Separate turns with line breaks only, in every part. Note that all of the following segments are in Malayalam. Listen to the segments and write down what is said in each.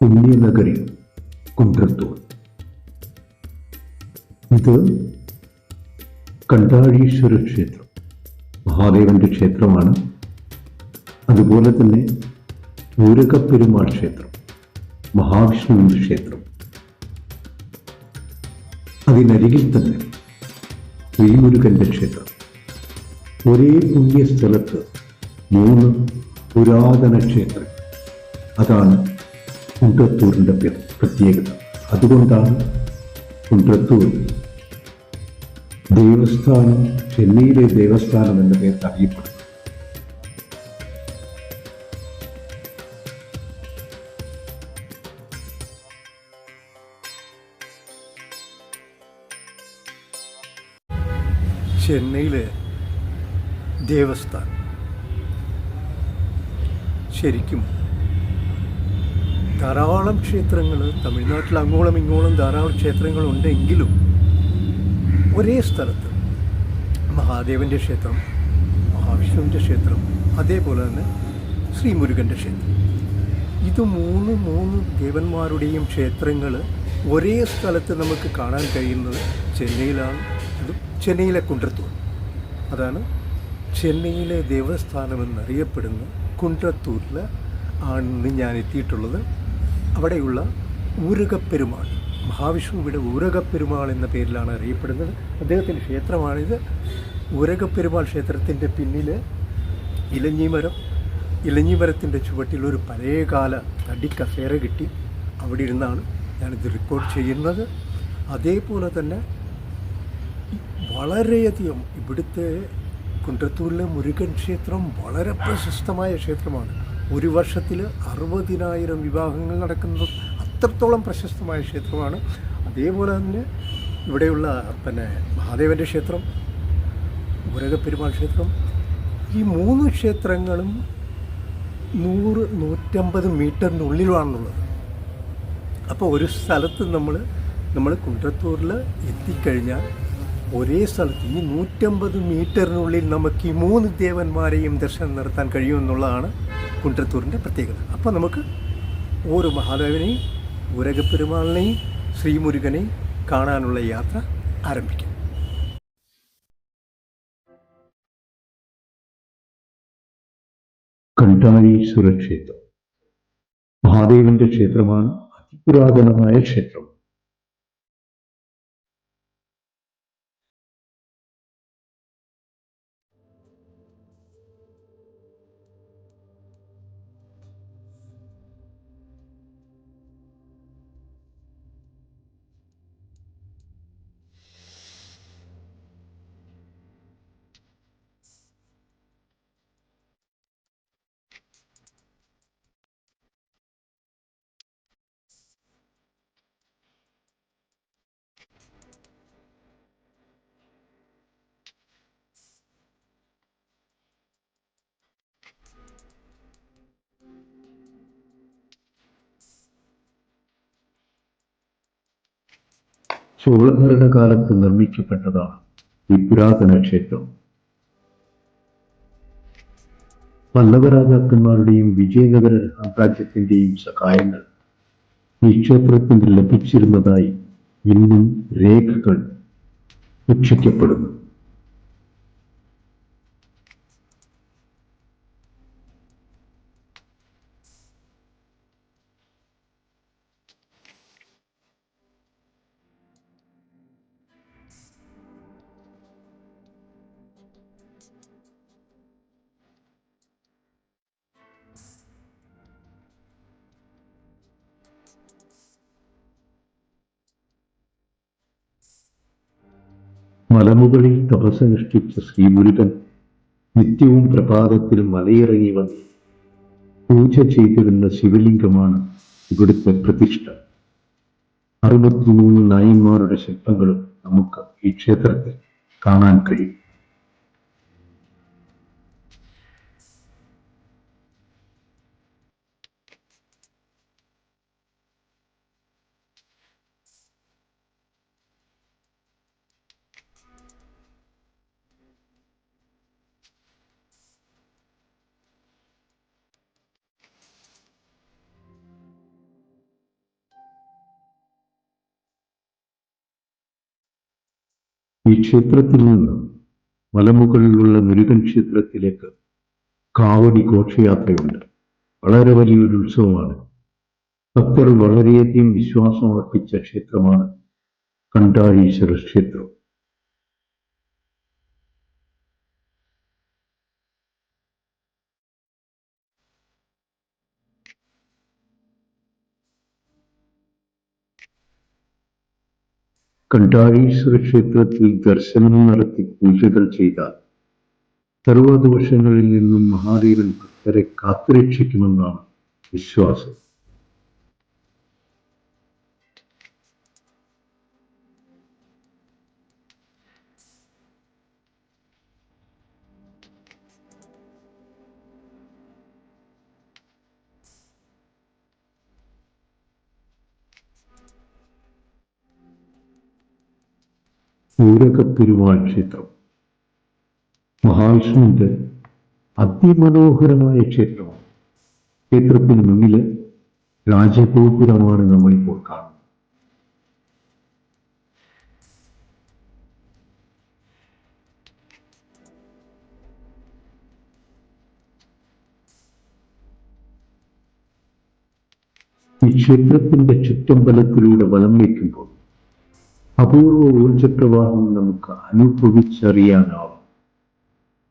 പുണ്യനഗരി കുണ്ട്രത്തൂർ. ഇത് കണ്ടാഴീശ്വര ക്ഷേത്രം, മഹാദേവന്റെ ക്ഷേത്രമാണ്. അതുപോലെ തന്നെ ഊരകപ്പെരുമാൾ ക്ഷേത്രം, മഹാവിഷ്ണുവിന്റെ ക്ഷേത്രം. അതിനരികിൽ തന്നെ ശ്രീമുരുകന്റെ ക്ഷേത്രം. ഒരേ പുണ്യസ്ഥലത്ത് 3 പുരാതന ക്ഷേത്രം. അതാണ് കുണ്ട്രത്തൂരിൻ്റെ പ്രത്യേകത. അതുകൊണ്ടാണ് കുണ്ട്രത്തൂർ ദേവസ്ഥാനം, ചെന്നൈയിലെ ദേവസ്ഥാനം എന്ന പേരിൽ അറിയപ്പെടുന്നത്.
ചെന്നൈയിലെ ദേവസ്ഥാനം ശരിക്കും ധാരാളം ക്ഷേത്രങ്ങൾ, തമിഴ്നാട്ടിൽ അങ്ങോളം ഇങ്ങോളം ധാരാളം ക്ഷേത്രങ്ങളുണ്ടെങ്കിലും ഒരേ സ്ഥലത്ത് മഹാദേവൻ്റെ ക്ഷേത്രം, മഹാവിഷ്ണുവിൻ്റെ ക്ഷേത്രം, അതേപോലെ തന്നെ ശ്രീമുരുകൻ്റെ ക്ഷേത്രം, ഇത് മൂന്ന് ദേവന്മാരുടെയും ക്ഷേത്രങ്ങൾ ഒരേ സ്ഥലത്ത് നമുക്ക് കാണാൻ കഴിയുന്നത് ചെന്നൈയിലാണ്. അത് ചെന്നൈയിലെ കുണ്ട്രത്തൂർ. അതാണ് ചെന്നൈയിലെ ദേവസ്ഥാനം എന്നറിയപ്പെടുന്ന കുണ്ട്രത്തൂരിൽ ആണ് ഞാൻ എത്തിയിട്ടുള്ളത്. അവിടെയുള്ള ഊരകപ്പെരുമാൾ, മഹാവിഷ്ണുവിടെ ഊരകപ്പെരുമാൾ എന്ന പേരിലാണ് അറിയപ്പെടുന്നത്. അദ്ദേഹത്തിൻ്റെ ക്ഷേത്രമാണിത്. ഊരകപ്പെരുമാൾ ക്ഷേത്രത്തിൻ്റെ പിന്നിൽ ഇലഞ്ഞിമരത്തിൻ്റെ ചുവട്ടിലൊരു പഴയകാല തടിക്കസേര കിട്ടി. അവിടെ ഇരുന്നാണ് ഞാനിത് റെക്കോർഡ് ചെയ്യുന്നത്. അതേപോലെ തന്നെ വളരെയധികം ഇവിടുത്തെ കുണ്ട്രത്തൂരിലെ മുരുകൻ ക്ഷേത്രം വളരെ പ്രശസ്തമായ ക്ഷേത്രമാണ്. ഒരു വർഷത്തിൽ 60,000 വിവാഹങ്ങൾ നടക്കുന്നത് അത്രത്തോളം പ്രശസ്തമായ ക്ഷേത്രമാണ്. അതേപോലെ തന്നെ ഇവിടെയുള്ള മഹാദേവൻ്റെ ക്ഷേത്രം, ഊരകപ്പെരുമാൾ ക്ഷേത്രം, ഈ 3 ക്ഷേത്രങ്ങളും 100-150 മീറ്ററിനുള്ളിലാണുള്ളത്. അപ്പോൾ ഒരു സ്ഥലത്ത് നമ്മൾ കുണ്ട്രത്തൂരിൽ എത്തിക്കഴിഞ്ഞാൽ ഒരേ സ്ഥലത്ത് ഈ 150 മീറ്ററിനുള്ളിൽ നമുക്ക് ഈ 3 ദേവന്മാരെയും ദർശനം നടത്താൻ കഴിയുമെന്നുള്ളതാണ് കുണ്ട്രത്തൂരിൻ്റെ പ്രത്യേകത. അപ്പോൾ നമുക്ക് ഓരോ മഹാദേവനെയും, ഊരകപ്പെരുമാളിനെയും, ശ്രീമുരുകനെയും കാണാനുള്ള യാത്ര ആരംഭിക്കാം.
കണ്ടാഴീശ്വര ക്ഷേത്രം മഹാദേവന്റെ ക്ഷേത്രമാണ്. അതിപുരാതനമായ ക്ഷേത്രം. ചോളഭരണ കാലത്ത് നിർമ്മിക്കപ്പെട്ടതാണ് ഈ പുരാതന ക്ഷേത്രം. പല്ലവ രാജാക്കന്മാരുടെയും വിജയനഗര സാമ്രാജ്യത്തിന്റെയും സഹായങ്ങൾ ഈ ക്ഷേത്രത്തിന് ലഭിച്ചിരുന്നതായി ഇന്നും രേഖകൾ സൂക്ഷിക്കപ്പെടുന്നു. മലമുകളിൽ തപസ്സനുഷ്ഠിച്ച ശ്രീമുരുകൻ നിത്യവും പ്രഭാതത്തിൽ മലയിറങ്ങി വന്ന് പൂജ ചെയ്തിരുന്ന ശിവലിംഗമാണ് ഇവിടുത്തെ പ്രതിഷ്ഠ. 63 നായന്മാരുടെ ശില്പങ്ങളും നമുക്ക് ഈ ക്ഷേത്രത്തിൽ കാണാൻ കഴിയും. ഈ ക്ഷേത്രത്തിൽ നിന്ന് മലമുകളിലുള്ള മുരുകൻ ക്ഷേത്രത്തിലേക്ക് കാവടി ഘോഷയാത്രയുണ്ട്. വളരെ വലിയൊരു ഉത്സവമാണ്. ഭക്തർ വളരെയധികം വിശ്വാസമർപ്പിച്ച ക്ഷേത്രമാണ് കണ്ഠാരീശ്വര ക്ഷേത്രം. കണ്ഠാരീശ്വര ക്ഷേത്രത്തിൽ ദർശനം നടത്തി പൂജകൾ ചെയ്താൽ സർവദോഷങ്ങളിൽ നിന്നും മഹാദേവൻ ഭക്തരെ കാത്തുരക്ഷിക്കുമെന്നാണ് വിശ്വാസം. ഊരകപ്പെരുമാൾ ക്ഷേത്രം മഹാവിഷ്ണുവിന്റെ അതിമനോഹരമായ ക്ഷേത്രമാണ്. ക്ഷേത്രത്തിന് മുന്നില് രാജഗോപുരമാണ് നമ്മളിപ്പോൾ കാണുന്നത്. ഈ ക്ഷേത്രത്തിന്റെ ചുറ്റമ്പലത്തിലൂടെ വലം വയ്ക്കുമ്പോൾ അപൂർവ ഊർജപ്രവാഹം നമുക്ക് അനുഭവിച്ചറിയാനാവും.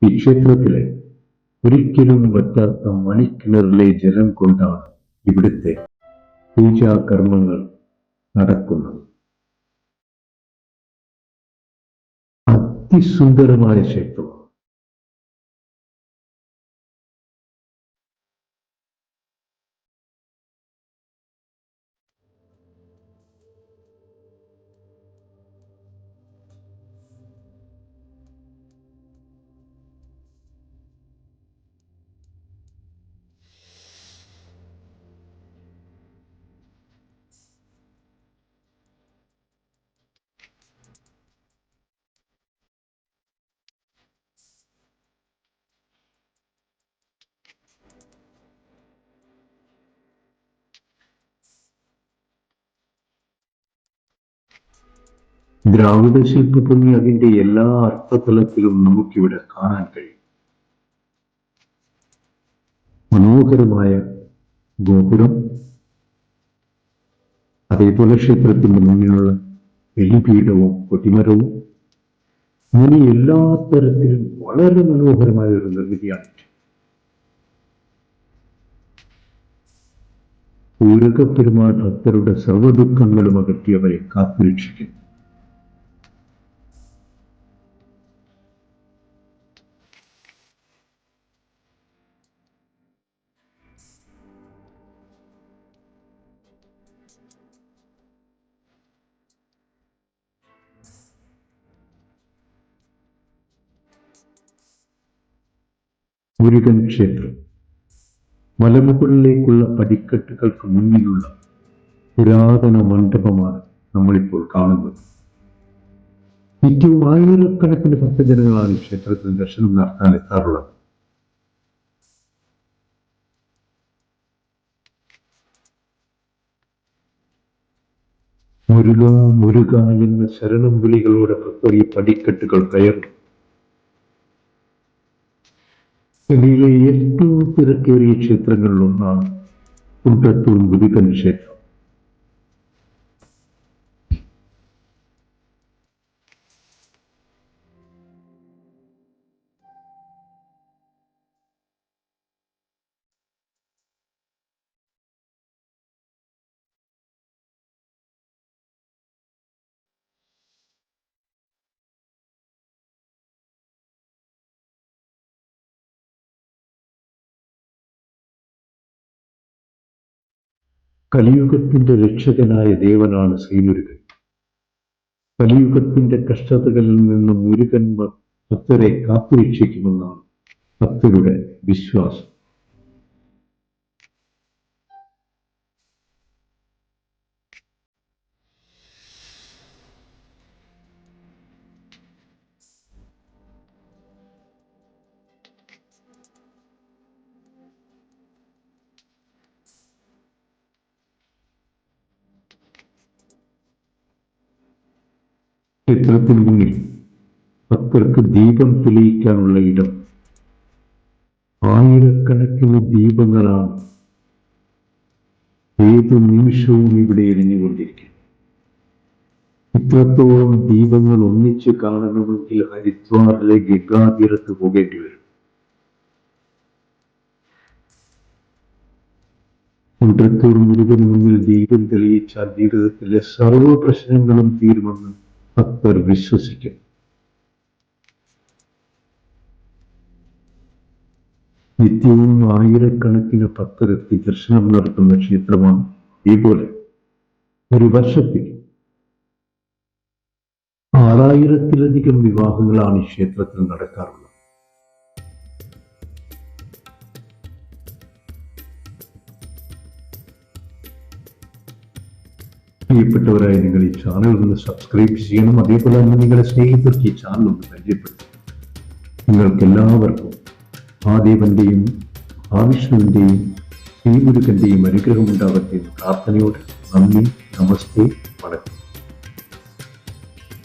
ഈ ക്ഷേത്രത്തിലെ ഒരിക്കലും വറ്റാത്ത മണിക്കിണറിലെ ജലം കൊണ്ടാണ് ഇവിടുത്തെ പൂജാകർമ്മങ്ങൾ നടക്കുന്നത്. അതിസുന്ദരമായ ക്ഷേത്രം. ദ്രാവിഡ ശില്പഭൂമി അതിന്റെ എല്ലാ അർത്ഥതലത്തിലും നമുക്കിവിടെ കാണാൻ കഴിയും. മനോഹരമായ ഗോപുരം, അതേപോലെ ക്ഷേത്രത്തിന്റെ മുന്നിലുള്ള ബലിപീഠവും കൊടിമരവും, ഇങ്ങനെ എല്ലാ തരത്തിലും വളരെ മനോഹരമായ ഒരു നിർമ്മിതിയാണ്. ഊരകപ്പെരുമാൾ ഭക്തരുടെ സർവ്വദുഃഖങ്ങളും അകറ്റി അവരെ കാത്തുരക്ഷിക്കുന്നു. മുരുകൻ ക്ഷേത്രം മലമുകളിലേക്കുള്ള പടിക്കെട്ടുകൾക്ക് മുന്നിലുള്ള പുരാതന മണ്ഡപമാണ് നമ്മളിപ്പോൾ കാണുന്നത്. നിത്യവും ആയിരക്കണക്കിന് ഭക്തജനങ്ങളാണ് ഈ ക്ഷേത്രത്തിൽ ദർശനം നടത്താൻ എത്താറുള്ളത്. മുരുക മുരുക എന്ന ശരണം വിളികളോടെ ഭക്തർ ഈ പടിക്കെട്ടുകൾ കയറും. ഡൽഹിയിലെ ഏറ്റവും തിരക്കേറിയ ക്ഷേത്രങ്ങളിലൊന്നാണ് കുണ്ടത്തൂർ മുരുകൻ ക്ഷേത്രം. കലിയുഗത്തിന്റെ രക്ഷകനായ ദേവനാണ് ശ്രീമുരുകൻ. കലിയുഗത്തിന്റെ കഷ്ടതകളിൽ നിന്ന് മുരുകൻ ഭക്തരെ കാത്തുരക്ഷിക്കുമെന്നാണ് ഭക്തരുടെ വിശ്വാസം. ക്ഷേത്രത്തിന് മുന്നിൽ ഭക്തർക്ക് ദീപം തെളിയിക്കാനുള്ള ഇടം. ആയിരക്കണക്കിന് ദീപങ്ങളാണ് ഏതു നിമിഷവും ഇവിടെ എരിഞ്ഞുകൊണ്ടിരിക്കും. ഇത്രത്തോളം ദീപങ്ങൾ ഒന്നിച്ച് കാണണമെങ്കിൽ ഹരിദ്വാറിലെ ഗംഗാതീരത്ത് പോകേണ്ടി വരും. കുണ്ടത്തൂർ മുരുകന് മുന്നിൽ ദീപം തെളിയിച്ചാൽ ജീവിതത്തിലെ സർവ്വ പ്രശ്നങ്ങളും തീരുമെന്ന് ഭക്തർ വിശ്വസിക്കും. നിത്യവും ആയിരക്കണക്കിന് ഭക്തരെത്തി ദർശനം നടത്തുന്ന ക്ഷേത്രമാണ് ഇതുപോലെ. ഒരു വർഷത്തിൽ 6000-ത്തിലധികം വിവാഹങ്ങളാണ് ഈ ക്ഷേത്രത്തിൽ നടക്കാറുള്ളത്. പ്രിയപ്പെട്ടവരായ നിങ്ങൾ ഈ ചാനൽ ഒന്ന് സബ്സ്ക്രൈബ് ചെയ്യണം. അതേപോലെ തന്നെ നിങ്ങളുടെ സ്നേഹിതർക്ക് ഈ ചാനൽ ഒന്ന് പരിചയപ്പെടുത്തും. നിങ്ങൾക്ക് എല്ലാവർക്കും മഹാദേവന്റെയും മഹാവിഷ്ണുവിന്റെയും ശ്രീമുരുകന്റെയും അനുഗ്രഹം ഉണ്ടാകട്ടെ എന്ന് പ്രാർത്ഥനയോടെ നന്ദി, നമസ്തേ, വണക്കം.